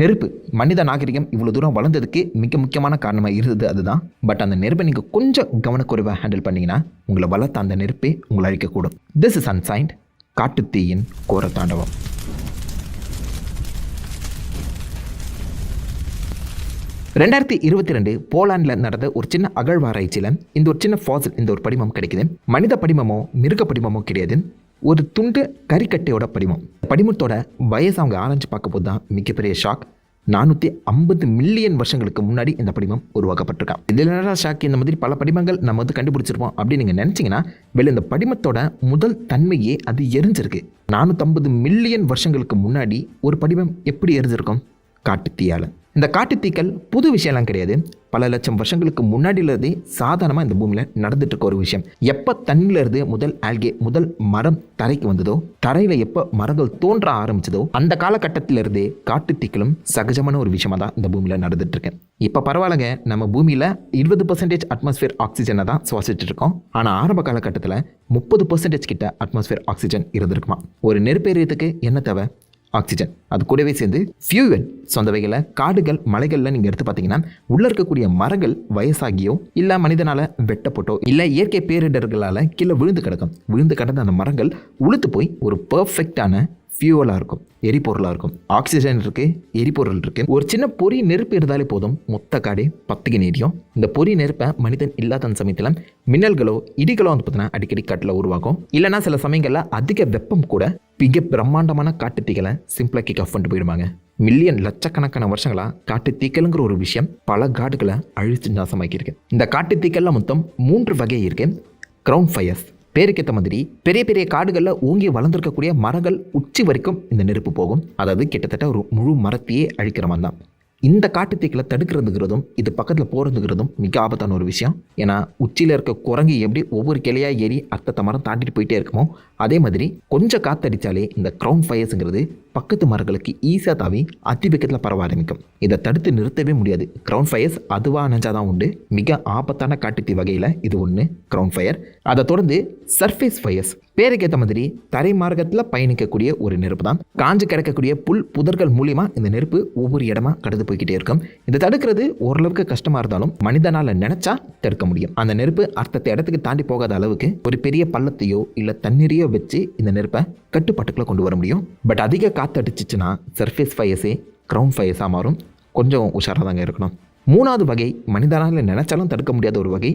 நெருப்பு மனித நாகரிகம் இவ்வளோ தூரம் வளர்ந்ததுக்கு மிக முக்கியமான காரணமாக இருந்தது அதுதான். பட் அந்த நெருப்பை நீங்கள் கொஞ்சம் கவனக்குறைவாக ஹேண்டில் பண்ணிங்கன்னா உங்களை வளர்த்த அந்த நெருப்பே உங்களை அழிக்கக்கூடும். திஸ் இஸ் அன்சைன்ட் காட்டுத்தீயின் கோர தாண்டவம். (2022) போலாண்டில் நடந்த ஒரு சின்ன அகழ்வாராய்ச்சியில் இந்த ஒரு சின்ன ஃபாசில், இந்த ஒரு படிமம் கிடைக்குது. மனித படிமமோ மிருக படிமமோ கிடையாது, ஒரு துண்டு கறிக்கட்டையோட படிமம். படிமத்தோட வயசு அவங்க ஆராய்ச்சி பார்க்க போது தான் மிகப்பெரிய ஷாக். 450 மில்லியன் வருஷங்களுக்கு முன்னாடி இந்த படிமம் உருவாக்கப்பட்டிருக்கான். இதில் ஷாக், இந்த மாதிரி பல படிமங்கள் நம்ம கண்டுபிடிச்சிருப்போம் அப்படின்னு நீங்கள் நினச்சிங்கன்னா வெளியே இந்த படிமத்தோட முதல் தன்மையே அது எரிஞ்சிருக்கு. 450 மில்லியன் வருஷங்களுக்கு முன்னாடி ஒரு படிமம் எப்படி எரிஞ்சிருக்கும்? காட்டுத்தீயால். இந்த காட்டுத்தீக்கள் புது விஷயம்லாம் கிடையாது. பல லட்சம் வருஷங்களுக்கு முன்னாடியிலேருந்தே சாதாரணமாக இந்த பூமியில் நடந்துட்டு இருக்க ஒரு விஷயம். எப்போ தண்ணியிலிருந்து முதல் ஆல்கே, முதல் மரம் தரைக்கு வந்ததோ, தரையில் எப்போ மரங்கள் தோன்ற ஆரம்பிச்சதோ அந்த காலகட்டத்திலிருந்தே காட்டுத்தீக்களும் சகஜமான ஒரு விஷயமாக தான் இந்த பூமியில் நடந்துட்டு இருக்கு. இப்போ பரவாயில்லங்க, நம்ம பூமியில் 20% அட்மாஸ்பியர் ஆக்சிஜனை தான் சுவாசிச்சுட்டு இருக்கோம். ஆனால் ஆரம்ப காலகட்டத்தில் 30% கிட்ட அட்மாஸ்பியர் ஆக்சிஜன் இருந்திருக்குமா. ஒரு நெருப்பேறியத்துக்கு என்ன தேவை? ஆக்சிஜன். அது கூடவே சேர்ந்து ஃபியூவல். சொந்த வகையில் காடுகள், மலைகளில் நீங்கள் எடுத்து பார்த்தீங்கன்னா உள்ளே இருக்கக்கூடிய மரங்கள் வயசாகியோ இல்லை மனிதனால் வெட்டப்பட்டோ இல்லை இயற்கை பேரிடர்களால் கீழே விழுந்து கிடக்கும். விழுந்து கிடந்த அந்த மரங்கள் உளுத்து போய் ஒரு பர்ஃபெக்டான ஃபியூவலாக இருக்கும், எரிபொருளாக இருக்கும். ஆக்சிஜன் இருக்குது, எரிபொருள் இருக்குது. ஒரு சின்ன பொறி நெருப்பு இருந்தாலே போதும் மொத்த காடே பத்துக்கு நெறியும். இந்த பொறி நெருப்பை மனிதன் இல்லாத சமயத்தில் மின்னல்களோ இடிகளோ பார்த்தீங்கன்னா அடிக்கடி காட்டில் உருவாகும். இல்லைனா சில சமயங்களில் அதிக வெப்பம் கூட மிக பிரம்மாண்டமான காட்டுத்தீக்களை சிம்பிளாக கிக் ஆஃப் பண்ணிட்டு போயிடுவாங்க. மில்லியன் லட்சக்கணக்கான வருஷங்களாக காட்டுத்தீக்கலுங்கிற ஒரு விஷயம் பல காடுகளை அழிச்சு நாசமாக்கியிருக்கு. இந்த காட்டுத்தீக்கல்ல மொத்தம் 3 வகை இருக்குது. Ground fires. பேருக்கேற்ற மாதிரி பெரிய பெரிய காடுகளில் ஓங்கி வளர்ந்துருக்கக்கூடிய மரங்கள் உச்சி வரைக்கும் இந்த நெருப்பு போகும். அதாவது கிட்டத்தட்ட ஒரு முழு மரத்தையே அழிக்கிற மாதிரி தான். இந்த காட்டுத்தீக்களை தடுக்கிறதுங்கிறதும் இது பக்கத்தில் போகிறதுங்கிறதும் மிக ஆபத்தான ஒரு விஷயம். ஏன்னா உச்சியில் இருக்க குரங்கு எப்படி ஒவ்வொரு கிளையாக ஏறி அத்தத்தை மரம் தாண்டிட்டு போயிட்டே இருக்குமோ, அதே மாதிரி கொஞ்சம் காற்றடித்தாலே இந்த கிரவுண்ட் ஃபயர்ஸுங்கிறது பக்கத்து மரங்களுக்கு ஈஸியாக தாவி அதிவேகத்தில் பரவ ஆரம்பிக்கும். இதை தடுத்து நிறுத்தவே முடியாது. கிரவுண்ட் ஃபயர்ஸ் அதுவாக அணைஞ்சாதான் உண்டு. மிக ஆபத்தான காட்டுத்தீ வகையில் இது ஒன்று கிரவுண்ட் ஃபயர். அதை தொடர்ந்து சர்ஃபேஸ் ஃபயர்ஸ். பேருக்கேற்ற மாதிரி தரை மார்க்கத்தில் பயணிக்கக்கூடிய ஒரு நெருப்பு தான். காஞ்சு கிடக்கக்கூடிய புல் புதர்கள் மூலியமா இந்த நெருப்பு ஒவ்வொரு இடமா கடந்து போய்கிட்டே இருக்கும். இதை தடுக்கிறது ஓரளவுக்கு கஷ்டமாக இருந்தாலும் மனிதனால் நினைச்சா தடுக்க முடியும். அந்த நெருப்பு அடுத்த இடத்துக்கு தாண்டி போகாத அளவுக்கு ஒரு பெரிய பள்ளத்தையோ இல்லை தண்ணீரையோ வச்சு இந்த நெருப்பை கட்டுப்பாட்டுக்குள்ள கொண்டு வர முடியும். பட் அதிக காற்றடிச்சிச்சுன்னா சர்ஃபேஸ் ஃபயர்ஸே கிரவுண்ட் ஃபயர்ஸாக மாறும். கொஞ்சம் உஷாராக தாங்க இருக்கணும். 3வது வகை மனிதனால் நினைச்சாலும் தடுக்க முடியாத ஒரு வகை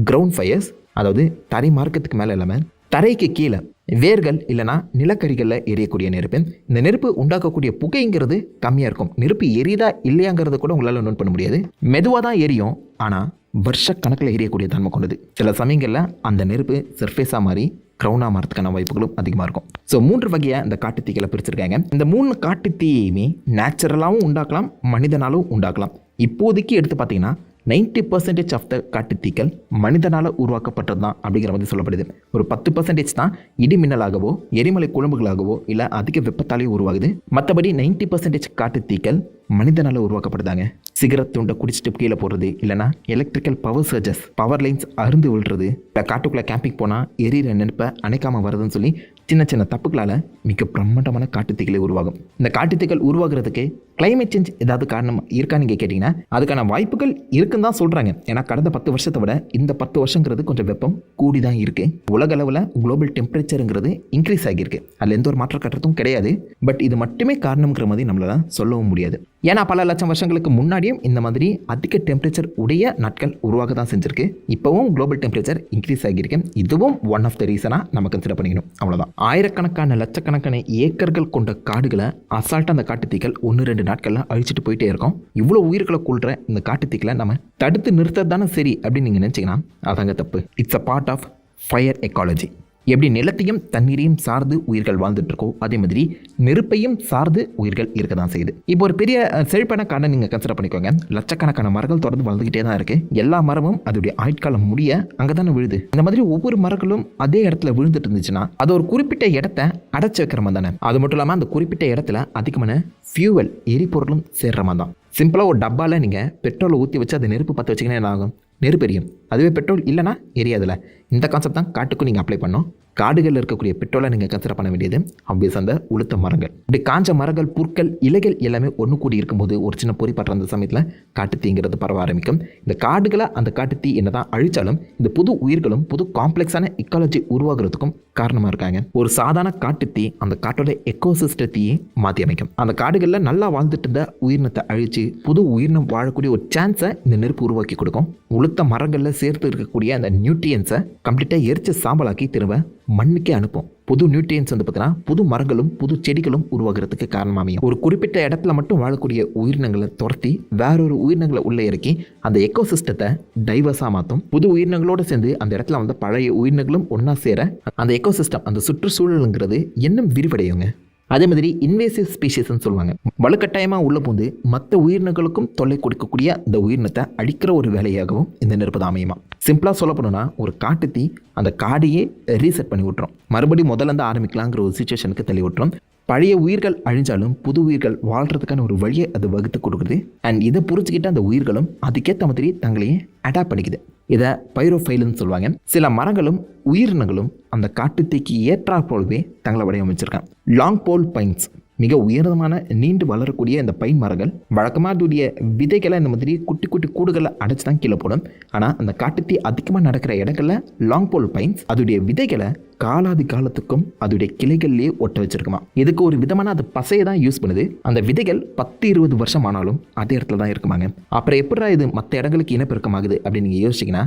கிரவுண்ட் ஃபயர்ஸ். அதாவது தரை மார்க்கத்துக்கு மேலே இல்லாமல் தரைக்கு கீழே வேர்கள் இல்லைனா நிலக்கரிகளில் எரியக்கூடிய நெருப்பு. இந்த நெருப்பு உண்டாக்கக்கூடிய புகைங்கிறது கம்மியாக இருக்கும். நெருப்பு எரியுதா இல்லையாங்கிறத கூட உங்களால் நோட் பண்ண முடியாது. மெதுவாக தான் எரியும், ஆனால் வருஷக்கணக்கில் எரியக்கூடிய தன்மை கொண்டது. சில சமயங்களில் அந்த நெருப்பு சர்ஃபேஸாக மாறி க்ரௌனாக மாறதுக்கான வாய்ப்புகளும் அதிகமாக இருக்கும். ஸோ 3 வகையாக இந்த காட்டுத்தீக்களை பிரிச்சிருக்காங்க. இந்த 3 காட்டுத்தீயுமே நேச்சுரலாகவும் உண்டாக்கலாம், மனிதனாலும் உண்டாக்கலாம். இப்போதைக்கு எடுத்து பார்த்தீங்கன்னா 90% ஆஃப் த காட்டுத்தீக்கள் மனிதனால் உருவாக்கப்பட்டது தான் அப்படிங்கிற மாதிரி சொல்லப்படுது. ஒரு 10% தான் இடி மின்னலாகவோ எரிமலை குழம்புகளாகவோ இல்லை அதிக வெப்பத்தாலேயோ உருவாகுது. மற்றபடி 90% காட்டுத்தீக்கள் மனிதனால் உருவாக்கப்படுதாங்க. சிகரெட் துண்டை குடிச்சிட்டு கீழே போடுறது, இல்லைனா electrical power surges, power lines அருந்து விழுறது, இல்லை காட்டுக்குள்ளே கேம்பிங் போனால் எரியிற நெருப்பை அணைக்காமல் வருதுன்னு சொல்லி சின்ன சின்ன தப்புகளால் மிக பிரம்மாண்டமான காட்டுத்தீக்களை உருவாகும். இந்த காட்டுத்தீக்கள் உருவாகிறதுக்கு கிளைமேட் சேஞ்ச் ஏதாவது காரணம் இருக்கான்னு நீங்கள் கேட்டிங்கன்னா அதுக்கான வாய்ப்புகள் இருக்குன்னு தான் சொல்கிறாங்க. ஏன்னா கடந்த 10 வருஷத்தை விட இந்த 10 வருஷங்கிறது கொஞ்சம் வெப்பம் கூடி தான் இருக்குது. உலக அளவில் குளோபல் டெம்பரேச்சருங்கிறது இன்க்ரீஸ் ஆகியிருக்கு. அதில் எந்த ஒரு மாற்ற கட்டத்தும் கிடையாது. பட் இது மட்டுமே காரணங்கிற மாதிரி நம்மளால் சொல்லவும் முடியாது. ஏன்னா பல லட்சம் வருஷங்களுக்கு முன்னாடியும் இந்த மாதிரி அதிக டெம்பரேச்சர் உடைய நாட்கள் உருவாக தான் செஞ்சிருக்கு. இப்போவும் குளோபல் டெம்பரேச்சர் இன்க்ரீஸ் ஆகியிருக்கு. இதுவும் ஒன் ஆஃப் த ரீசனாக நம்ம கன்சிடர் பண்ணிக்கணும். அவ்வளோதான். ஆயிரக்கணக்கான லட்சக்கணக்கான ஏக்கர்கள் கொண்ட காடுகளை அசால்ட்டாக அந்த காட்டுத்தீக்கள் 1-2 நாட்களில் அழிச்சிட்டு போயிட்டே இருக்கோம். இவ்வளோ உயிர்களை கொள்கிற இந்த காட்டுத்தீக்களை நம்ம தடுத்து நிறுத்தது தானே சரி அப்படின்னு நீங்கள் நினச்சிங்கன்னா அதாங்க தப்பு. It's a part of fire ecology. எப்படி நிலத்தையும் தண்ணீரையும் சார்ந்து உயிர்கள் வாழ்ந்துட்டு இருக்கோ அதே மாதிரி நெருப்பையும் சார்ந்து உயிர்கள் இருக்க தான் செய்யுது. இப்போ ஒரு பெரிய செழிப்பான காடை நீங்கள் கன்சிடர் பண்ணிக்கோங்க. லட்சக்கணக்கான மரங்கள் தொடர்ந்து வளர்ந்துக்கிட்டே தான் இருக்குது. எல்லா மரமும் அதோடைய ஆயுட்காலம் முடிய அங்கே தானே விழுது. இந்த மாதிரி ஒவ்வொரு மரங்களும் அதே இடத்துல விழுந்துட்டு இருந்துச்சுன்னா அது ஒரு குறிப்பிட்ட இடத்த அடைச்சி வைக்கிற மாதிரி தானே. அது மட்டும் இல்லாமல் அந்த குறிப்பிட்ட இடத்துல அதிகமான ஃபியூவல் எரிபொருளும் சேர்ற மாதிரி தான். சிம்பிளாக ஒரு டப்பாவில் நீங்கள் பெட்ரோலை ஊற்றி வச்சு அதை நெருப்பு பற்ற வச்சிங்கன்னா என்ன ஆகும்? நெருப்பெரியும். அதுவே பெட்ரோல் இல்லைனா எரியாதுல. இந்த கான்செப்ட் தான் காட்டுக்கும் நீங்கள் அப்ளை பண்ணோம். காடுகளில் இருக்கக்கூடிய பெட்ரோலை நீங்கள் கன்சிடர் பண்ண வேண்டியது ஆப்வியஸ் அந்த உளுத்த மரங்கள். இப்படி காஞ்ச மரங்கள், புற்கள், இலைகள் எல்லாமே ஒன்று கூடி இருக்கும்போது ஒரு சின்ன பொறி பற்ற அந்த சமயத்தில் காட்டுத்தீங்கிறது பரவ ஆரம்பிக்கும். இந்த காடுகளை அந்த காட்டுத்தீ என்னதான் அழிச்சாலும் இந்த புது உயிர்களும் புது காம்ப்ளெக்ஸான இக்காலஜி உருவாகிறதுக்கும் காரணமாக இருக்காங்க. ஒரு சாதாரண காட்டுத்தீ அந்த காட்டோட எக்கோசிஸ்டத்தையே மாற்றி அமைக்கும். அந்த காடுகளில் நல்லா வாழ்ந்துட்டு இருந்த உயிரினத்தை அழித்து புது உயிரினம் வாழக்கூடிய ஒரு சான்ஸை இந்த நெருப்பு உருவாக்கி கொடுக்கும். உளுத்த மரங்களில் சேர்த்து இருக்கக்கூடிய அந்த நியூட்ரியன்ஸை கம்ப்ளீட்டாக எரிச்சு சாம்பலாக்கி திரும்ப மண்ணுக்கே அனுப்பும். புது நியூட்ரியன்ஸ் வந்து பார்த்தீங்கன்னா புது மரங்களும் புது செடிகளும் உருவாகிறதுக்கு காரணமாகும். ஒரு குறிப்பிட்ட இடத்துல மட்டும் வாழக்கூடிய உயிரினங்களை துரத்தி வேறொரு உயிரினங்களை உள்ளே இறக்கி அந்த எக்கோசிஸ்டத்தை டைவர்ஸாக மாற்றும். புது உயிரினங்களோடு சேர்ந்து அந்த இடத்துல வந்து பழைய உயிரினங்களும் ஒன்றா சேர அந்த எக்கோசிஸ்டம், அந்த சுற்றுச்சூழலுங்கிறது இன்னும் விரிவடையுங்க. அதே மாதிரி இன்வேசிவ் ஸ்பீஷிஸ்ன்னு சொல்லுவாங்க. வலுக்கட்டாயமாக உள்ள பூந்து மற்ற உயிரினங்களுக்கும் தொல்லை கொடுக்கக்கூடிய இந்த உயிரினத்தை அழிக்கிற ஒரு வேலையாகவும் இந்த நெருப்பு தான் அமையுமா. சிம்பிளாக சொல்ல போனோம்னா ஒரு காட்டுத்தீ அந்த காடையே ரீசெட் பண்ணி விட்டுரும். மறுபடியும் முதல்ல ஆரம்பிக்கலாங்கிற ஒரு சுச்சுவேஷனுக்கு தள்ளி விட்டுரும். பழைய உயிர்கள் அழிஞ்சாலும் புது உயிர்கள் வாழ்கிறதுக்கான ஒரு வழியை அது வகுத்து கொடுக்குது. அண்ட் இதை புரிஞ்சுக்கிட்ட அந்த உயிர்களும் அதுக்கேற்ற மாதிரி தங்களையே அடாப்ட் பண்ணிக்குது. இதை பைரோஃபைல்னு சொல்லுவாங்க. சில மரங்களும் உயிரினங்களும் அந்த காட்டுத்தீக்கு ஏற்றாற்போலவே தங்களை வடிவமைச்சிருக்காங்க. லாங் போல் பைன்ஸ் மிக உயர்ந்தமான நீண்டு வளரக்கூடிய இந்த பைன் மரங்கள் வழக்கமாக அதோடைய விதைகளை இந்த மாதிரி குட்டி குட்டி கூடுகளை அடைச்சி தான் கீழே போடும். ஆனால் அந்த காட்டுத்தீ அதிகமாக நடக்கிற இடங்களில் லாங் போல் பைன்ஸ் அதோடைய விதைகளை காலாதி காலத்துக்கும் அதோடைய கிளைகள்லேயே ஒட்ட வச்சிருக்குமா. இதுக்கு ஒரு விதமான அது பசையை தான் யூஸ் பண்ணுது. அந்த விதைகள் 10-20 வருஷம் ஆனாலும் அதே இடத்துல தான் இருக்குமாங்க. அப்புறம் எப்படா இது மற்ற இடங்களுக்கு இனப்பெருக்கமாகுது அப்படின்னு நீங்கள் யோசிச்சிங்கன்னா,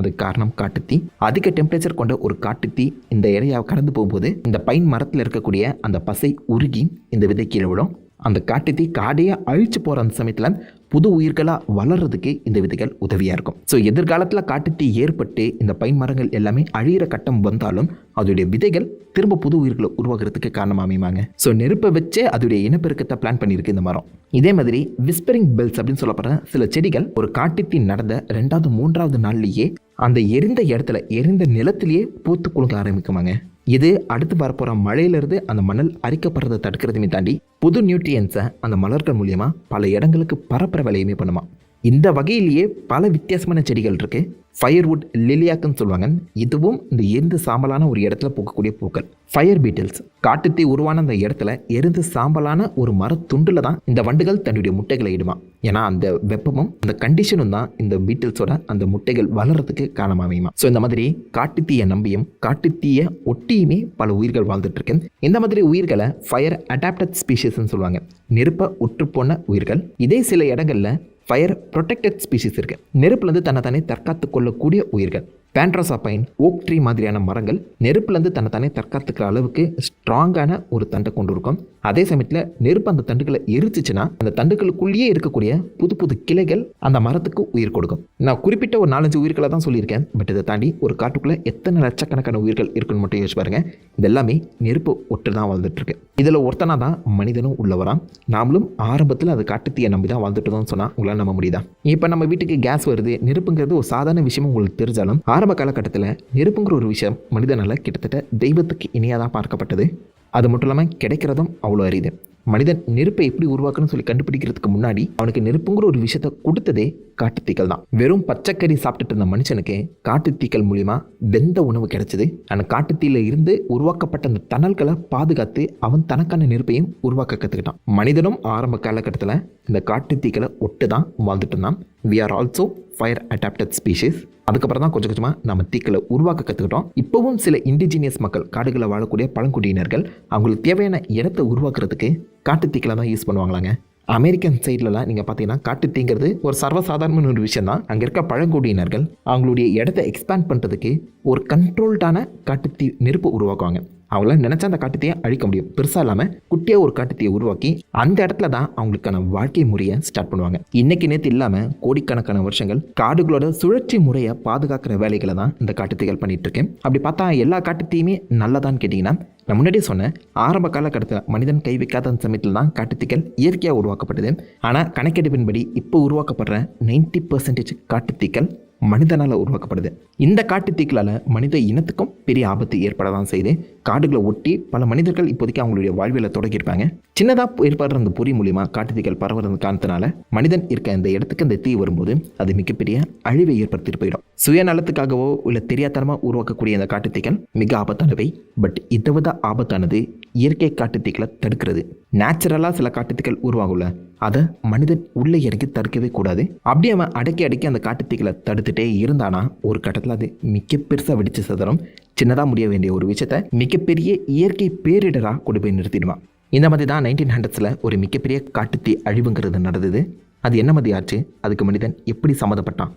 அதுக்கு காரணம் காட்டுத்தீ. அதிக டெம்பரேச்சர் கொண்ட ஒரு காட்டுத்தீ இந்த ஏரியாவை கடந்து போகும்போது இந்த பைன் மரத்தில் இருக்கக்கூடிய அந்த பசை உருகி இந்த விதை கீழே விடும். அந்த காட்டுத்தீ காடையை அழிச்சு போகிற அந்த சமயத்தில் புது உயிர்களாக வளர்கிறதுக்கு இந்த விதைகள் உதவியாக இருக்கும். ஸோ எதிர்காலத்தில் காட்டுத்தீ ஏற்பட்டு இந்த பைன் மரங்கள் எல்லாமே அழியிற கட்டம் வந்தாலும் அதோடைய விதைகள் திரும்ப புது உயிர்களை உருவாகிறதுக்கு காரணமாக அமைவாங்க. ஸோ நெருப்பை வச்சே அதோடைய இனப்பெருக்கத்தை பிளான் பண்ணியிருக்கு இந்த மரம். இதே மாதிரி விஸ்பரிங் பெல்ஸ் அப்படின்னு சொல்லப்படுற சில செடிகள் ஒரு காட்டுத்தீ நடந்த 2-3வது நாள்லேயே அந்த எரிந்த இடத்துல எரிந்த நிலத்திலேயே பூத்து குலுங்க ஆரம்பிக்குமாங்க. இது அடுத்து வரப்போகிற மழையிலிருந்து அந்த மணல் அரிக்கப்படுறதை தடுக்கிறதுமே தாண்டி புது நியூட்ரியன்ஸை அந்த மலர்கள் மூலியமாக பல இடங்களுக்கு பரப்புற வேலையுமே பண்ணுமா. இந்த வகையிலேயே பல வித்தியாசமான செடிகள் இருக்குது. ஃபயர்வுட் லிலியாக்குன்னு சொல்லுவாங்க. இதுவும் இந்த எரிந்து சாம்பலான ஒரு இடத்துல பூக்கக்கூடிய பூக்கள். ஃபயர் பீட்டில்ஸ் காட்டுத்தீ உருவான அந்த இடத்துல எரிந்து சாம்பலான ஒரு மரத்துண்டில் தான் இந்த வண்டுகள் தன்னுடைய முட்டைகளை இடுமா. ஏன்னா அந்த வெப்பமும் அந்த கண்டிஷனும் தான் இந்த பீட்டில்ஸோட அந்த முட்டைகள் வளர்கிறதுக்கு காரணமாகுமா. ஸோ இந்த மாதிரி காட்டுத்தீயை நம்பியும் காட்டுத்தீயை ஒட்டியுமே பல உயிர்கள் வாழ்ந்துட்டு இருக்கு. இந்த மாதிரி உயிர்களை ஃபயர் அடாப்டட் ஸ்பீஷிஸ்ன்னு சொல்லுவாங்க. நெருப்பை உற்றுப்போன உயிர்கள். இதே சில இடங்களில் ஃபயர் ப்ரொடெக்டட் ஸ்பீஷிஸ் இருக்குது. நெருப்புலேருந்து தன்னை தற்காத்து கொள்ளக்கூடிய உயிர்கள். பேண்ட்ரோசா பைன், ஓக் ட்ரீ மாதிரியான மரங்கள் நெருப்புலேருந்து தன்னை தற்காத்துக்கிற அளவுக்கு ஸ்ட்ராங்கான ஒரு தண்டை கொண்டு இருக்கும். அதே சமயத்தில் நெருப்பு அந்த தண்டுகளை எரிச்சிச்சுன்னா அந்த தண்டுகளுக்குள்ளேயே இருக்கக்கூடிய புது புது கிளைகள் அந்த மரத்துக்கு உயிர் கொடுக்கும். நான் குறிப்பிட்ட ஒரு 4-5 உயிர்களை தான் சொல்லியிருக்கேன். பட் இதை தாண்டி ஒரு காட்டுக்குள்ளே எத்தனை லட்சக்கணக்கான உயிர்கள் இருக்குன்னு மட்டும் யோசிச்சு பாருங்க. இது எல்லாமே நெருப்பு ஒட்டு தான் வாழ்ந்துட்டு இருக்கு. இதில் ஒருத்தனா தான் மனிதனும் உள்ளவராம். நாமளும் ஆரம்பத்தில் அது காட்டுத்தீயை நம்பி தான் வாழ்ந்துட்டு தான் சொன்னால் உங்களால் நம்ப முடியுதா? இப்போ நம்ம வீட்டுக்கு கேஸ் வருது, நெருப்புங்கிறது ஒரு சாதாரண விஷயம் உங்களுக்கு தெரிஞ்சாலும் ஆரம்ப காலகட்டத்தில் நெருப்புங்கிற ஒரு விஷயம் மனிதனால் கிட்டத்தட்ட தெய்வத்துக்கு இணையாக தான் பார்க்கப்பட்டது. அது மட்டும் இல்லாமல் கிடைக்கிறதும் அவ்வளோ அரிது. மனிதன் நெருப்பை எப்படி உருவாக்கணும்னு சொல்லி கண்டுபிடிக்கிறதுக்கு முன்னாடி அவனுக்கு நெருப்புங்கிற ஒரு விஷயத்தை கொடுத்ததே காட்டுத்தீக்கள் தான். வெறும் பச்சைக்கறி சாப்பிட்டுட்டு இருந்த மனுஷனுக்கு காட்டுத்தீக்கள் மூலிமா வெந்த உணவு கிடைச்சது. அந்த காட்டுத்தீயில இருந்து உருவாக்கப்பட்ட அந்த தணல்களை பாதுகாத்து அவன் தனக்கான நெருப்பையும் உருவாக்க கற்றுக்கிட்டான். மனிதனும் ஆரம்ப காலகட்டத்தில் இந்த காட்டுத்தீக்களை ஒட்டு தான் வாழ்ந்துட்டு இருந்தான். We are also fire adapted species. அதுக்கப்புறம் தான் கொஞ்சம் கொஞ்சமாக நம்ம தீக்களை உருவாக்க கற்றுக்கிட்டோம். இப்போவும் சில இண்டிஜினியஸ் மக்கள், காடுகளை வாழக்கூடிய பழங்குடியினர்கள், அவங்களுக்கு தேவையான இடத்தை உருவாக்குறதுக்கு காட்டுத்தீக்களை தான் யூஸ் பண்ணுவாங்களாங்க. அமெரிக்கன் சைட்லலாம் நீங்கள் பார்த்தீங்கன்னா காட்டுத்தீங்கிறது ஒரு சர்வசாதாரணமான ஒரு விஷயம் தான். அங்கே இருக்க பழங்குடியினர்கள் அவங்களுடைய இடத்தை எக்ஸ்பேண்ட் பண்ணுறதுக்கு ஒரு கண்ட்ரோல்டான காட்டுத்தீ நெருப்பு உருவாக்குவாங்க. அவங்கள நினச்சா அந்த காட்டுத்தீயை அழிக்க முடியும். பெருசாக இல்லாமல் குட்டியாக ஒரு காட்டுத்தீயை உருவாக்கி அந்த இடத்துல தான் அவங்களுக்கான வாழ்க்கை முறையை ஸ்டார்ட் பண்ணுவாங்க. இன்னைக்கு நேற்று இல்லாமல் கோடிக்கணக்கான வருஷங்கள் காடுகளோட சுழற்சி முறையை பாதுகாக்கிற வேலைகளை தான் இந்த காட்டுத்தீகள் பண்ணிட்டு இருக்கேன். அப்படி பார்த்தா எல்லா காட்டுத்தீயுமே நல்லதான்னு கேட்டிங்கன்னா, நான் முன்னாடியே சொன்னேன், ஆரம்ப காலகட்டத்தில் மனிதன் கை வைக்காத அந்த சமயத்தில் தான் காட்டுத்தீக்கள் இயற்கையாக உருவாக்கப்பட்டது. ஆனால் கணக்கெடுப்பின்படி இப்போ உருவாக்கப்படுற 90% காட்டுத்தீக்கள் மனிதனால் உருவாக்கப்படுது. இந்த காட்டு தீக்களால் மனித இனத்துக்கும் பெரிய ஆபத்து ஏற்பட தான் செய்யுது. காடுகளை ஒட்டி பல மனிதர்கள் இப்போதைக்கு அவங்களுடைய வாழ்வியலை தொடங்கியிருப்பாங்க. சின்னதாக ஏற்படுற அந்த பொறி மூலியமாக காட்டு தீக்கள் பரவுறது காரணத்தினால மனிதன் இருக்க இந்த இடத்துக்கு இந்த தீ வரும்போது அது மிகப்பெரிய அழிவை ஏற்படுத்திட்டு போயிடும். சுயநலத்துக்காகவோ இல்லை தெரியாதனமாக உருவாக்கக்கூடிய இந்த காட்டு தீக்கள் மிக ஆபத்தானவை. பட் இதை விட ஆபத்தானது இயற்கை காட்டு தீக்களை தடுக்கிறது. நேச்சுரலாக சில காட்டு தீக்கள் உருவாகும்ல, அதை மனிதன் உள்ளே இறங்கி தடுக்கவே கூடாது. அப்படியே அவன் அடக்கி அந்த காட்டு தீக்களை தடுத்துட்டே இருந்தானா ஒரு கட்டத்தில் அது மிக பெருசாக வெடிச்சு சதறம். சின்னதாக முடிய வேண்டிய ஒரு விஷயத்த மிகப்பெரிய இயற்கை பேரிடராக கொண்டு போய் நிறுத்திடுவான். இந்த மாதிரி தான் 1900s ஒரு மிகப்பெரிய காட்டுத்தீ அழிவுங்கிறது நடந்தது. அது என்ன மாதிரி ஆச்சு, அதுக்கு மனிதன் எப்படி சம்மந்தப்பட்டான்?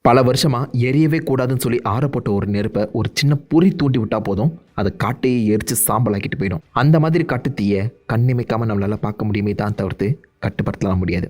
பல வருஷமாக எரியவே கூடாதுன்னு சொல்லி ஆறப்பட்ட ஒரு நெருப்பை ஒரு சின்ன பொறி தூண்டி விட்டால் போதும், அதை காட்டையே எரித்து சாம்பலாக்கிட்டு போயிடும். அந்த மாதிரி காட்டுத்தீயை கண்ணிமைக்காமல் நம்மளால் பார்க்க முடியுமே தான் தவிர்த்து கட்டுப்படுத்தலாம் முடியாது.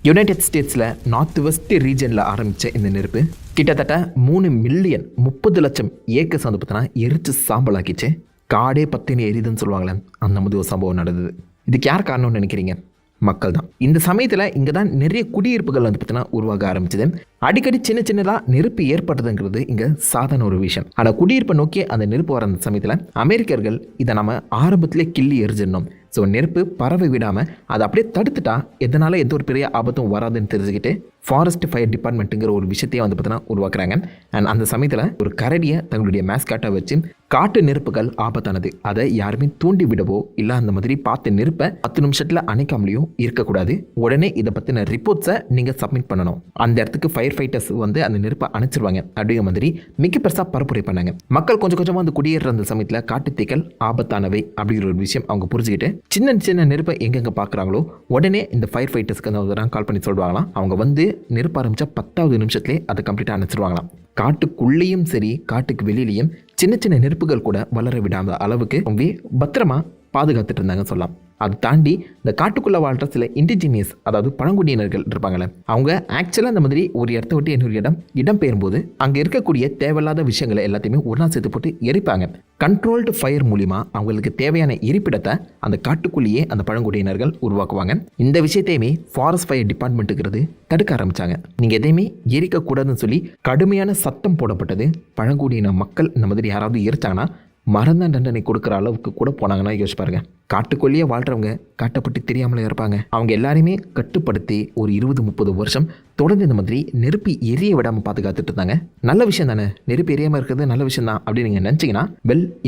யுனைடெட் ஸ்டேட்ஸில் நார்த் வெஸ்ட் ரீஜனில் ஆரம்பித்த இந்த நெருப்பு கிட்டத்தட்ட 3 மில்லியன் 30 லட்சம் ஏக்கர்ஸ் வந்து பார்த்தோன்னா எரிச்சு சாம்பலாக்கிச்சு. காடே பத்தினி எரியுதுன்னு சொல்லுவாங்களே, அந்த மாதிரி ஒரு சம்பவம் நடந்தது. இதுக்கு யார் காரணம்னு நினைக்கிறீங்க? மக்கள் தான். இந்த சமயத்தில் இங்கே தான் நிறைய குடியிருப்புகள் வந்து பார்த்தீங்கன்னா உருவாக ஆரம்பிச்சது. அடிக்கடி சின்னதாக நெருப்பு ஏற்படுறதுங்கிறது இங்கே சாதாரண ஒரு விஷயம். ஆனால் குடியிருப்பை நோக்கி அந்த நெருப்பு வர அந்த சமயத்தில் அமெரிக்கர்கள் இதை நம்ம ஆரம்பத்திலே கிள்ளி எரிஞ்சிடணும். ஸோ நெருப்பு பறவை விடாமல் அதை அப்படியே தடுத்துட்டா எதனால் எந்த ஒரு பெரிய ஆபத்தும் வராதுன்னு தெரிஞ்சுக்கிட்டு ஃபாரஸ்ட் ஃபயர் டிபார்ட்மெண்ட்டுங்கிற ஒரு விஷயத்தையே வந்து பார்த்தீங்கன்னா உருவாக்குறாங்க. அண்ட் அந்த சமயத்தில் ஒரு கரடியை தங்களுடைய மேஸ்காட்டை வச்சு காட்டு நெருப்புகள் ஆபத்தானது, அதை யாருமே தூண்டி விடவோ இல்லை அந்த மாதிரி பார்த்து நெருப்பை 10 நிமிஷத்தில் அணைக்காமலையும் இருக்கக்கூடாது. உடனே இதை பற்றின ரிப்போர்ட்ஸை நீங்கள் சப்மிட் பண்ணணும். அந்த இடத்துக்கு ஃபயர் ஃபைட்டர்ஸ் வந்து அந்த நெருப்பை அணைச்சிருவாங்க. அப்படிங்கிற மாதிரி மிக பெருசாக பரப்புரை பண்ணாங்க. மக்கள் கொஞ்சம் கொஞ்சமாக வந்து குடியேற அந்த சமயத்தில் காட்டுத்தீக்கள் ஆபத்தானவை அப்படிங்கிற ஒரு விஷயம் அவங்க புரிஞ்சுக்கிட்டு சின்ன நெருப்பை எங்கெங்கே பார்க்குறாங்களோ உடனே இந்த ஃபயர் ஃபைட்டர்ஸ்க்கு கால் பண்ணி சொல்லுவாங்களாம். அவங்க வந்து நெருப்பு ஆரம்பித்தா 10வது நிமிஷத்துலேயே அதை கம்ப்ளீட்டாக அணைச்சிருவாங்களாம். காட்டுக்குள்ளேயும் சரி காட்டுக்கு வெளியிலையும் சின்ன நெருப்புகள் கூட வளர விடாத அளவுக்கு அவங்க பத்திரமா பாதுகாத்துட்டு இருந்தாங்கன்னு சொல்லலாம். அதை தாண்டி இந்த காட்டுக்குள்ளே வாழ்கிற சில இண்டிஜினியஸ், அதாவது பழங்குடியினர்கள் இருப்பாங்களே, அவங்க ஆக்சுவலாக அந்த மாதிரி ஒரு இடத்த விட்டு இன்னொரு இடம் பெயரும்போது அங்கே இருக்கக்கூடிய தேவையில்லாத விஷயங்களை எல்லாத்தையுமே ஒன்றா சேர்த்து போட்டு எரிப்பாங்க. கண்ட்ரோல்டு ஃபயர் மூலிமா அவங்களுக்கு தேவையான இருப்பிடத்தை அந்த காட்டுக்குள்ளேயே அந்த பழங்குடியினர்கள் உருவாக்குவாங்க. இந்த விஷயத்தையுமே ஃபாரஸ்ட் ஃபயர் டிபார்ட்மெண்ட்டுங்கிறது தடுக்க ஆரம்பித்தாங்க. நீங்கள் எதையுமே எரிக்கக்கூடாதுன்னு சொல்லி கடுமையான சட்டம் போடப்பட்டது. பழங்குடியின மக்கள் இந்த மாதிரி யாராவது எரிச்சாங்கன்னா மரண தண்டனை கொடுக்குற அளவுக்கு கூட போனாங்கன்னா யோசிச்சு பாருங்க. காட்டுக்குள்ளேயே வாழ்கிறவங்க காட்டப்பட்டு தெரியாமலே இருப்பாங்க. அவங்க எல்லாருமே கட்டுப்படுத்தி ஒரு 20-30 வருஷம் தொடர்ந்து இந்த மாதிரி நெருப்பு எரிய விடாமல் பாதுகாத்துட்டு இருந்தாங்க. நல்ல விஷயம் தானே, நெருப்பு எரியாமல் இருக்கிறது நல்ல விஷயம் தான் அப்படின்னு நீங்கள் நினச்சிங்கன்னா,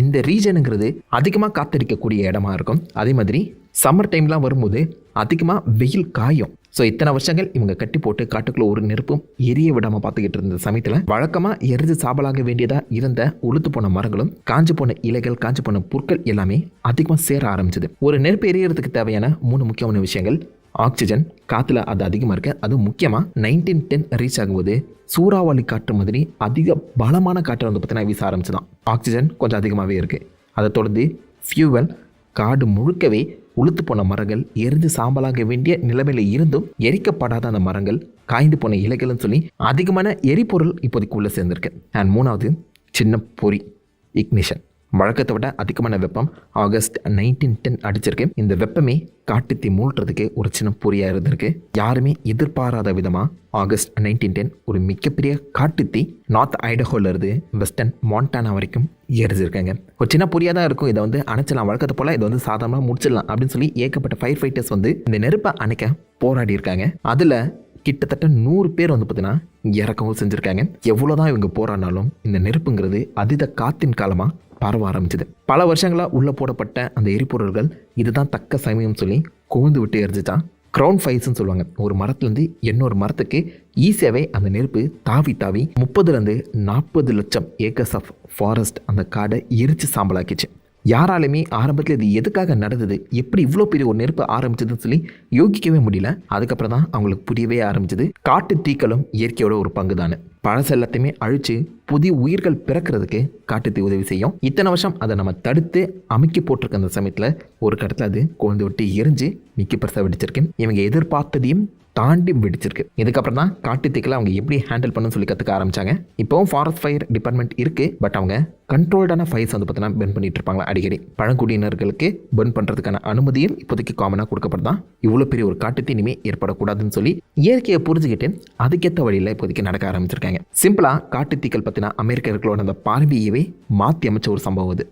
இந்த ரீஜனுங்கிறது அதிகமாக காத்தடிக்கக்கூடிய இடமா இருக்கும். அதே மாதிரி சம்மர் டைம்லாம் வரும்போது அதிகமாக வெயில் காயும். ஸோ இத்தனை வருஷங்கள் இவங்க கட்டி போட்டு காட்டுக்குள்ளே ஒரு நெருப்பும் எரிய விடாமல் பார்த்துக்கிட்டு இருந்த சமயத்தில் வழக்கமாக எரிஞ்சு சாம்பலாக வேண்டியதாக இருந்த உளுத்து போன மரங்களும் காஞ்சு போன இலைகள் காஞ்சு போன புற்கள் எல்லாமே அதிகமாக சேர ஆரம்பிச்சது. ஒரு நெருப்பு எரியறதுக்கு தேவையான 3 முக்கியமான விஷயங்கள். ஆக்சிஜன், காற்றுல அது அதிகமாக இருக்குது. அதுவும் முக்கியமாக 1910 ரீச் ஆகும்போது சூறாவளி காற்று மாதிரி அதிக பலமான காற்று வந்து பார்த்தீங்கன்னா வீச ஆரம்பிச்சுதான். ஆக்சிஜன் கொஞ்சம் அதிகமாகவே இருக்குது. அதை தொடர்ந்து ஃபியூவல், காடு முழுக்கவே உளுத்து போன மரங்கள் எரிஞ்சு சாம்பலாக வேண்டிய நிலைமையில் இருந்தும் எரிக்கப்படாத அந்த மரங்கள், காய்ந்து போன இலைகள்னு சொல்லி அதிகமான எரிபொருள் இப்போதைக்கு உள்ளே சேர்ந்துருக்கு. அண்ட் 3வது சின்ன பொறி, இக்னிஷன். வழக்கத்தை விட அதிகமான வெப்பம் ஆகஸ்ட் 1910 அடிச்சிருக்கு. இந்த வெப்பமே காட்டுத்தீ மூழ்கிறதுக்கு ஒரு சின்ன பொறியாக இருந்திருக்கு. யாருமே எதிர்பாராத விதமாக ஆகஸ்ட் 1910 ஒரு மிகப்பெரிய காட்டுத்தீ நார்த் ஐடஹோல இருந்து வெஸ்டர்ன் மாண்டானா வரைக்கும் எரிஞ்சிருக்காங்க. ஒரு சின்ன பொறியாக தான் இருக்கும். இதை வந்து அணைச்சலாம், வழக்கத்தை போல் இதை வந்து சாதாரணமாக முடிச்சிடலாம் அப்படின்னு சொல்லி ஏகப்பட்ட ஃபயர் ஃபைட்டர்ஸ் வந்து இந்த நெருப்பை அணைக்க போராடி இருக்காங்க. அதில் கிட்டத்தட்ட 100 பேர் வந்து பார்த்தீங்கன்னா இறக்கவும் செஞ்சுருக்காங்க. எவ்வளோதான் இவங்க போராடினாலும் இந்த நெருப்புங்கிறது அதீத காத்தின் காலமாக பரவ ஆரம்பிச்சது. பல வருஷங்களாக உள்ளே போடப்பட்ட அந்த எரிபொருள்கள் இதுதான் தக்க சமயம் சொல்லி கொழுந்து விட்டு எரிஞ்சிட்டான். க்ரௌன் ஃபயர்ஸ்ன்னு சொல்லுவாங்க. ஒரு மரத்துலேருந்து இன்னொரு மரத்துக்கு ஈஸியாகவே அந்த நெருப்பு தாவி 30-40 லட்சம் ஏக்கர்ஸ் ஆஃப் ஃபாரஸ்ட் அந்த காடை எரித்து சாம்பலாக்கிச்சு. யாராலுமே ஆரம்பத்தில் இது எதுக்காக நடந்தது, எப்படி இவ்வளோ பெரிய ஒரு நெருப்பு ஆரம்பிச்சதுன்னு சொல்லி யோகிக்கவே முடியல. அதுக்கப்புறம் தான் அவங்களுக்கு புரியவே ஆரம்பிச்சது, காட்டு தீக்களும் இயற்கையோட ஒரு பங்கு தானே. பழச எல்லாத்தையுமே அழித்து புதிய உயிர்கள் பிறக்கிறதுக்கு காட்டுத்தீ உதவி செய்யும். இத்தனை வருஷம் அதை நம்ம தடுத்து அமைக்கி போட்டிருக்க அந்த சமயத்தில் ஒரு கடத்தில் அது கொழுந்து விட்டு எரிஞ்சு மிக்க பெருசாக வெடிச்சிருக்கு. இவங்க எதிர்பார்த்ததையும் தாண்டி வெடிச்சிருக்கு. இதுக்கப்புறம் தான் காட்டுத்தீக்களை அவங்க எப்படி ஹேண்டில் பண்ணணும்னு சொல்லி கற்றுக்க ஆரம்பிச்சாங்க. இப்போவும் ஃபாரஸ்ட் ஃபயர் டிபார்ட்மெண்ட் இருக்குது. பட் அவங்க கண்ட்ரோல்டான ஃபயர்ஸ் வந்து பார்த்தீங்கன்னா பெர்ன் பண்ணிட்டு இருப்பாங்க. அடிக்கடி பழங்குடியினர்களுக்கு பெர்ன் பண்ணுறதுக்கான அனுமதியும் இப்போதைக்கு காமனாக கொடுக்கப்படுதான். இவ்வளோ பெரிய ஒரு காட்டுத்தீ இனிமேல் ஏற்படக்கூடாதுன்னு சொல்லி இயற்கையை புரிஞ்சுக்கிட்டு அதுக்கேற்ற வழியில் இப்போதைக்கு நடக்க ஆரம்பிச்சிருக்காங்க. சிம்பிளாக காட்டுத்தீக்கள் பற்றின அமெரிக்கர்களோட அந்த பார்வையவே மாற்றி அமைச்ச ஒரு சம்பவம் அது.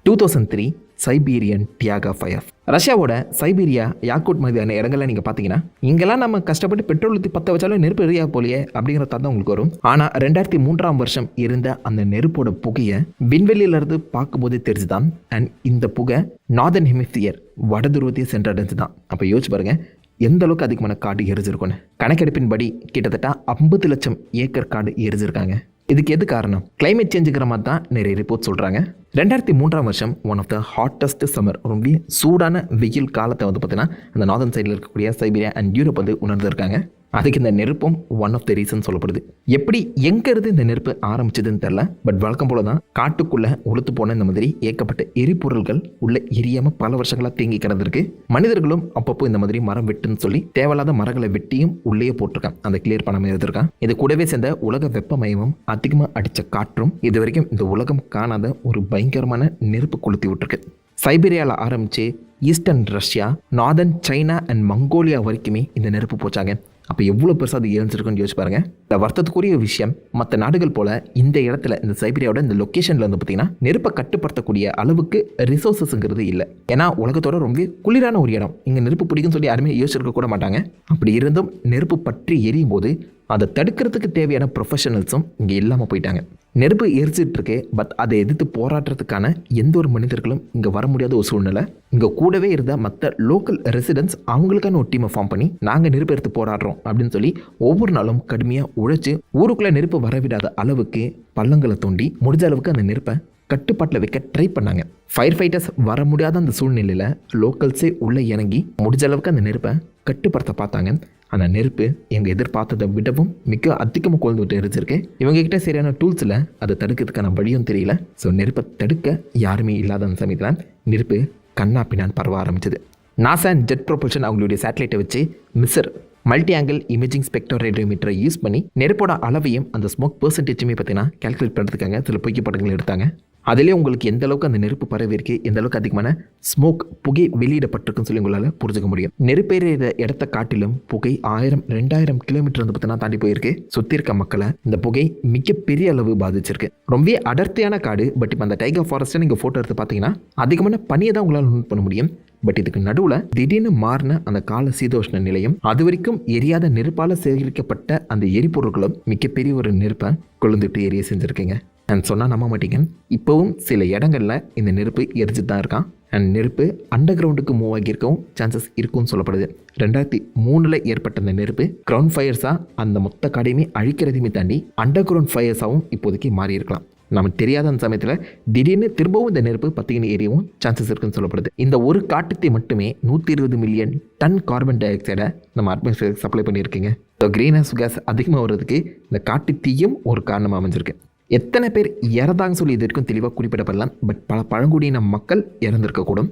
2003 சைபீரியன் டியாகா ஃபயர். ரஷ்யாவோட சைபீரியா யாக்கூட் மாதிரியான இடங்கள்ல நீங்கள் பார்த்தீங்கன்னா இங்கெல்லாம் நம்ம கஷ்டப்பட்டு பெட்ரோல் ஊற்றி பற்ற வச்சாலும் நெருப்பு எரியா போலியே அப்படிங்கிற தான் உங்களுக்கு வரும். ஆனால் 2003 இருந்த அந்த நெருப்போட புகையை விண்வெளியிலிருந்து பார்க்கும்போது தெரிஞ்சுதான். அண்ட் இந்த புகை நார்தர்ன் ஹெமிஸ்பியர் வடதுருவத்தையே சென்றடைஞ்சுதான். அப்போ யோசிச்சு பாருங்க எந்த அளவுக்கு அதிகமான காடு எரிஞ்சிருக்குன்னு. கணக்கெடுப்பின்படி கிட்டத்தட்ட 50 லட்சம் ஏக்கர் காடு எரிஞ்சிருக்காங்க. இதுக்கு எது காரணம்? கிளைமேட் சேஞ்சுங்கிற மாதிரி தான் நிறைய ரிப்போர்ட் சொல்கிறாங்க. 2003 one of the hottest summer, ரொம்ப சூடான வெயில் காலத்தை வந்து பார்த்தீங்கன்னா அந்த நார்தன் சைடில் இருக்கக்கூடிய சைபீரியா அண்ட் யூரோப் வந்து உணர்ந்திருக்காங்க. அதுக்கு இந்த நெருப்பும் ஒன் ஆஃப் த ரீசன் சொல்லப்படுது. எப்படி எங்கேருந்து இந்த நெருப்பு ஆரம்பிச்சதுன்னு தெரில. பட் வழக்கம் போல தான் காட்டுக்குள்ளே உளுத்து போன இந்த மாதிரி ஏகப்பட்ட எரிபொருள்கள் உள்ள எரியாமல் பல வருஷங்களாக தேங்கி கிடந்திருக்கு. மனிதர்களும் அப்பப்போ இந்த மாதிரி மரம் வெட்டுன்னு சொல்லி தேவையில்லாத மரங்களை வெட்டியும் உள்ளே போட்டிருக்கான். அந்த கிளியர் பண்ணாமல் இருந்திருக்கான். இது கூடவே சேர்ந்த உலக வெப்பமயமும் அதிகமாக அடித்த காற்றும் இது வரைக்கும் இந்த உலகம் காணாத ஒரு பயங்கரமான நெருப்பு கொளுத்தி விட்டுருக்கு. சைபீரியாவில் ஆரம்பித்து eastern Russia, northern China and Mongolia வரைக்குமே இந்த நெருப்பு போச்சாங்க. அப்போ எவ்வளோ பெருசாக அது எழுந்திருக்குன்னு யோசிச்சு பாருங்க. இந்த வருத்தத்துக்குரிய விஷயம், மற்ற நாடுகள் போல இந்த இடத்துல இந்த சைபீரியாவோட இந்த லொக்கேஷனில் வந்து பார்த்தீங்கன்னா நெருப்பை கட்டுப்படுத்தக்கூடிய அளவுக்கு ரிசோர்ஸஸ்ங்கிறது இல்லை. ஏன்னா உலகத்தோட ரொம்ப குளிரான ஒரு இடம். இங்கே நெருப்பு பிடிக்குன்னு சொல்லி யாருமே யோசிச்சிருக்க கூட மாட்டாங்க. அப்படி இருந்தும் நெருப்பு பற்றி எரியும் போது அதை தடுக்கிறதுக்கு தேவையான ப்ரொஃபஷனல்ஸும் இங்கே இல்லாமல் போயிட்டாங்க. நெருப்பு எரிச்சிட்டு இருக்கு. பட் அதை எதிர்த்து போராடுறதுக்கான எந்த ஒரு மனிதர்களும் இங்கே வர முடியாத ஒரு சூழ்நிலை. இங்கே கூடவே இருந்த மற்ற லோக்கல் ரெசிடென்ட்ஸ் அவங்களுக்கான ஒரு டீமை ஃபார்ம் பண்ணி நாங்கள் நெருப்பு எடுத்து போராடுறோம் அப்படின்னு சொல்லி ஒவ்வொரு நாளும் கடுமையாக உழைச்சி ஊருக்குள்ளே நெருப்பு வரவிடாத அளவுக்கு பள்ளங்களை தோண்டி முடிஞ்ச அளவுக்கு அந்த நெருப்பை கட்டுப்பாட்டில் வைக்க ட்ரை பண்ணாங்க. ஃபயர் ஃபைட்டர்ஸ் வர முடியாத அந்த சூழ்நிலையில் லோக்கல்ஸே உள்ளே இறங்கி முடிஞ்ச அளவுக்கு அந்த நெருப்பை கட்டுப்படுத்த பார்த்தாங்க. அந்த நெருப்பு எங்கள் எதிர்பார்த்ததை விடவும் மிக அதிகமாக கொழுந்து விட்டு எரிச்சிருக்கு. இவங்ககிட்ட சரியான டூல்ஸ் இல்லை, அதை தடுக்கிறதுக்கான வழியும் தெரியல. ஸோ நெருப்பை தடுக்க யாருமே இல்லாத அந்த சமயத்தில் நெருப்பு கண்ணா பின்னான்னு பரவ ஆரம்பிச்சது. நாசா அண்ட் ஜெட் ப்ரொபல்ஷன் அவங்களுடைய சேட்டலைட்டை வச்சு மிஸ்ஸர் மல்டி ஆங்கிள் இமேஜிங் ஸ்பெக்ட்ரோரேடியோமீட்டரை யூஸ் பண்ணி நெருப்போட அளவையும் அந்த ஸ்மோக் பெர்சன்டேஜுமே பார்த்தீங்கன்னா கால்குலேட் பண்ணுறதுக்காக சில புகைப்படங்கள் எடுத்தாங்க. அதிலே உங்களுக்கு எந்த அளவுக்கு அந்த நெருப்பு பரவி இருக்கு, எந்த அளவுக்கு அதிகமான ஸ்மோக் புகை வெளியிடப்பட்டிருக்குன்னு சொல்லி உங்களால் புரிஞ்சுக்க முடியும். நெருப்பேறிய இடத்த காட்டிலும் புகை 1000-2000 கிலோமீட்டர் வந்து பார்த்தீங்கன்னா தாண்டி போயிருக்கு. சுற்றி இருக்க மக்களை இந்த புகை மிகப்பெரிய அளவு பாதிச்சிருக்கு. ரொம்ப அடர்த்தியான காடு. பட் இப்போ அந்த டைகர் ஃபாரஸ்ட்டை நீங்கள் ஃபோட்டோ எடுத்து பார்த்தீங்கன்னா அதிகமான பனியை தான் உங்களால் நோட் பண்ண முடியும். பட் இதுக்கு நடுவில் திடீர்னு மாறின அந்த கால சீதோஷ்ண நிலையம், அது வரைக்கும் எரியாத நெருப்பால் சேகரிக்கப்பட்ட அந்த எரிபொருட்களும் மிகப்பெரிய ஒரு நெருப்பை கொழுந்துட்டு எரிய செஞ்சுருக்கீங்க. அண்ட் சொன்னால் நம்ப மாட்டீங்க, இப்போவும் சில இடங்களில் இந்த நெருப்பு எரிஞ்சிட்டு தான் இருக்கான். அண்ட் நெருப்பு அண்டர் கிரவுண்டுக்கு மூவ் ஆகியிருக்கவும் சான்சஸ் இருக்குன்னு சொல்லப்படுது. 2003 ஏற்பட்ட அந்த நெருப்பு கிரவுண்ட் ஃபயர்ஸாக அந்த மொத்த காடையுமே அழிக்கிறதையுமே தாண்டி அண்டர் கிரவுண்ட் ஃபயர்ஸாகவும் இப்போதைக்கு மாறி இருக்கலாம். நமக்கு தெரியாத அந்த சமயத்தில் திடீர்னு திரும்பவும் இந்த நெருப்பு பத்திக்கின்னு எரியவும் சான்சஸ் இருக்குன்னு சொல்லப்படுது. இந்த ஒரு காட்டுத்தீ மட்டுமே 120 மில்லியன் டன் கார்பன் டை ஆக்சைடை நம்ம அட்மாஸ்பியருக்கு சப்ளை பண்ணியிருக்கீங்க. ஸோ க்ரீன் ஹவுஸ் கேஸ் அதிகமாக வர்றதுக்கு இந்த காட்டுத்தீயும் ஒரு காரணமாக அமைஞ்சிருக்கு. எத்தனை பேர் இறந்தாங்க சொல்லி இது வரைக்கும் தெளிவாக குறிப்பிடப்படலாம். பட் பல பழங்குடியின மக்கள் இறந்திருக்கக்கூடும்.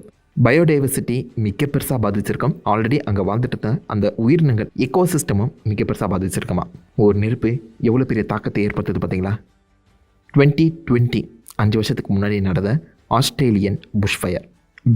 பயோடைவர்சிட்டி மிக பெருசாக பாதிச்சிருக்கோம். ஆல்ரெடி அங்கே வாழ்ந்துட்டு அந்த உயிரினங்கள் எக்கோசிஸ்டமும் மிக பெருசாக பாதிச்சிருக்கோமா. ஒரு நெருப்பு எவ்வளோ பெரிய தாக்கத்தை ஏற்படுத்துது பார்த்தீங்களா. 2020 5 வருஷத்துக்கு முன்னாடி நடந்த ஆஸ்திரேலியன் புஷ் ஃபயர்,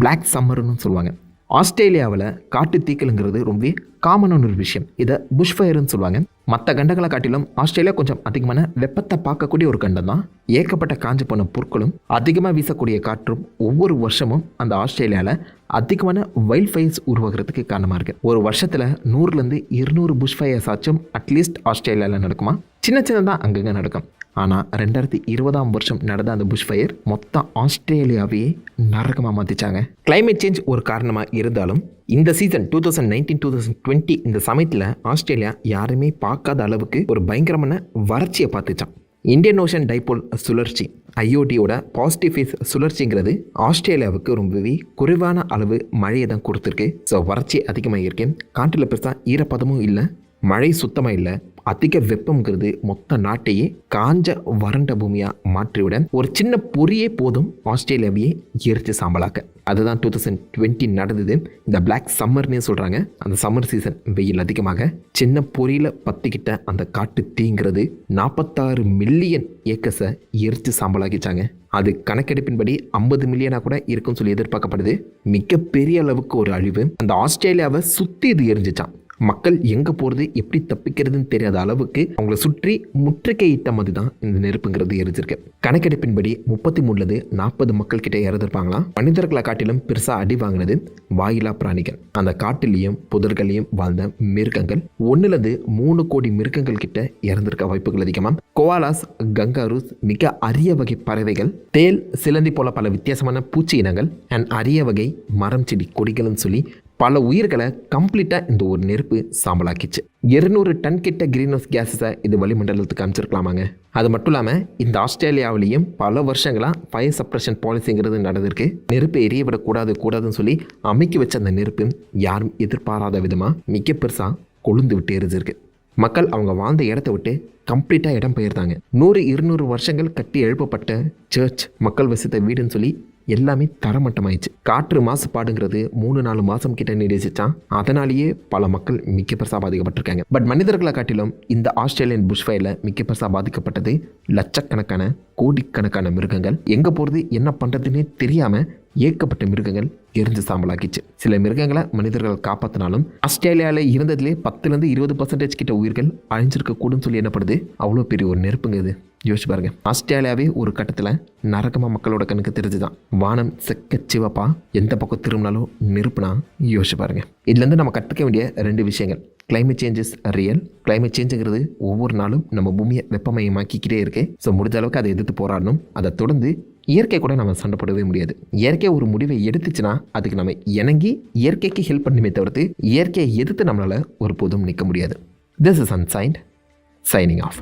பிளாக் சம்மர்னு சொல்லுவாங்க. ஆஸ்திரேலியாவில் காட்டு தீக்கலுங்கிறது ரொம்ப காமனான ஒரு விஷயம். இதை புஷ் ஃபயர்னு சொல்லுவாங்க. மற்ற கண்டங்களை காட்டிலும் ஆஸ்திரேலியா கொஞ்சம் அதிகமான வெப்பத்தை பார்க்கக்கூடிய ஒரு கண்டம் தான். ஏகப்பட்ட காஞ்சு போன பொருட்களும் அதிகமாக வீசக்கூடிய காற்றும் ஒவ்வொரு வருஷமும் அந்த ஆஸ்திரேலியாவில் அதிகமான வைல்ட் ஃபயர்ஸ் உருவாகிறதுக்கு காரணமாக இருக்குது. ஒரு வருஷத்தில் 100-200 புஷ் ஃபயர்ஸ் ஆச்சும் அட்லீஸ்ட் ஆஸ்திரேலியாவில் நடக்குமா. சின்ன சின்னதாக அங்கங்கே நடக்கும். ஆனால் 2020 நடந்த அந்த புஷ் ஃபயர் மொத்தம் ஆஸ்திரேலியாவையே நரகமாக மாற்றிச்சாங்க. கிளைமேட் சேஞ்ச் ஒரு காரணமாக இருந்தாலும் இந்த சீசன் 2019-2020 இந்த சமயத்தில் ஆஸ்திரேலியா யாருமே பார்க்காத அளவுக்கு ஒரு பயங்கரமான வறட்சியை பார்த்துச்சான். இந்தியன் ஓஷன் டைபோல் சுழற்சி ஐஓடியோட பாசிட்டிவ் ஃபேஸ் சுழற்சிங்கிறது ஆஸ்திரேலியாவுக்கு ரொம்பவே குறைவான அளவு மழையை தான் கொடுத்துருக்கு. ஸோ வறட்சி அதிகமாக இருக்கு. காற்றில் பெருசாக ஈரப்பதமும் இல்லை, மழை சுத்தமாக இல்லை. அதிக வெப்பம்ங்கிறது மொத்த நாட்டையே காஞ்ச வறண்ட பூமியாக மாற்றிவிட ஒரு சின்ன பொறியே போதும் ஆஸ்திரேலியாவையே எரிச்சு சாம்பலாக்க. அதுதான் 2020 நடந்தது. இந்த பிளாக் சம்மர்னே சொல்கிறாங்க. அந்த சம்மர் சீசன் வெயில் அதிகமாக சின்ன பொறியில் பற்றிக்கிட்ட அந்த காட்டு தீங்கிறது 46 மில்லியன் ஏக்கர்ஸை எரிச்சு சாம்பலாக்கிச்சாங்க. அது கணக்கெடுப்பின்படி 50 மில்லியனாக கூட இருக்குன்னு சொல்லி எதிர்பார்க்கப்படுது. மிகப்பெரிய அளவுக்கு ஒரு அழிவு. அந்த ஆஸ்திரேலியாவை சுற்றி இது எரிஞ்சிச்சான். மக்கள் எங்கே போகிறது எப்படி தப்பிக்கிறதுன்னு தெரியாத அளவுக்கு அவங்கள சுற்றி முற்றுகையிட்ட மாதிரி தான் இந்த நெருப்புங்கிறது எரிஞ்சிருக்கு. கணக்கெடுப்பின்படி 33 40 மக்கள் கிட்டே இறந்துருப்பாங்களாம். மனிதர்களை காட்டிலும் பெருசாக அடி வாங்கினது வாயிலா பிராணிகள். அந்த காட்டிலையும் புதர்களையும் வாழ்ந்த மிருகங்கள் 1-3 கோடி மிருகங்கள் கிட்ட இறந்திருக்க வாய்ப்புகள் அதிகமாக. கோவாலாஸ், கங்காரூஸ், மிக அரிய வகை பறவைகள், தேல், சிலந்தி போல பல வித்தியாசமான பூச்சி இனங்கள் அண்ட் அரிய வகை மரம் செடி கொடிகள்னு சொல்லி பல உயிர்களை கம்ப்ளீட்டாக இந்த ஒரு நெருப்பு சாம்பலாக்கிச்சு. 200 டன் கிட்ட கிரீன் ஹவுஸ் கேஸஸை இது வளிமண்டலத்துக்கு அமைச்சிருக்கலாமாங்க. அது மட்டும் இல்லாமல் இந்த ஆஸ்திரேலியாவிலையும் பல வருஷங்களாக ஃபயர் சப்ரஷன் பாலிசிங்கிறது நடந்திருக்கு. நெருப்பு எரிய விடக்கூடாதுன்னு சொல்லி அமைக்கி வச்ச அந்த நெருப்பு யாரும் எதிர்பாராத விதமாக மிக பெருசாக கொழுந்து விட்டு எரிஞ்சிருக்கு. மக்கள் அவங்க வாழ்ந்த இடத்த விட்டு கம்ப்ளீட்டாக இடம் பெயர்ந்தாங்க. 100-200 வருஷங்கள் கட்டி எழுப்பப்பட்ட சர்ச், மக்கள் வசித்த வீடுன்னு சொல்லி எல்லாமே தரமட்டமாயிடுச்சு. காற்று மாசுபாடுங்கிறது 3-4 மாதம் கிட்ட நீடிச்சிச்சான். அதனாலேயே பல மக்கள் மிக பெருசாக பாதிக்கப்பட்டிருக்காங்க. பட் மனிதர்களை காட்டிலும் இந்த ஆஸ்திரேலியன் புஷ் ஃபயரில் மிக பெருசாக பாதிக்கப்பட்டது லட்சக்கணக்கான கோடிக்கணக்கான மிருகங்கள். எங்கே போகிறது என்ன பண்ணுறதுன்னே தெரியாமல் ஏற்கப்பட்ட மிருகங்கள் எரிஞ்சு சாம்பலாக்கிச்சு. சில மிருகங்களை மனிதர்கள் காப்பாற்றினாலும் ஆஸ்திரேலியாவில் இருந்ததுலேயே 10-20% கிட்ட உயிர்கள் அழிஞ்சிருக்கக்கூடும் சொல்லி என்னப்படுது. அவ்வளோ பெரிய ஒரு நெருப்புங்க இது. யோசிச்சு பாருங்க. ஆஸ்திரேலியாவே ஒரு கட்டத்தில் நரகமாக மக்களோட கண்ணுக்கு தெரிஞ்சுதான். வானம் செக்க சிவப்பா, எந்த பக்கம் திரும்பினாலும் நெருப்புனா யோசிச்சு பாருங்க. இதுலேருந்து நம்ம கற்றுக்க வேண்டிய 2 விஷயங்கள். Climate change is real. Climate சேஞ்சுங்கிறது ஒவ்வொரு நாளும் நம்ம பூமியை வெப்பமயமாக்கிக்கிட்டே இருக்கு. ஸோ முடிஞ்ச அளவுக்கு அதை எதிர்த்து போராடணும். அதை தொடர்ந்து இயற்கை கூட நம்ம சண்டை போடவே முடியாது. இயற்கை ஒரு முடிவை எடுத்துச்சுன்னா அதுக்கு நம்ம இணங்கி இயற்கைக்கு ஹெல்ப் பண்ணுமே தவிர்த்து இயற்கையை எதிர்த்து நம்மளால் ஒரு போதும் நிற்க முடியாது. This is unsigned, signing off.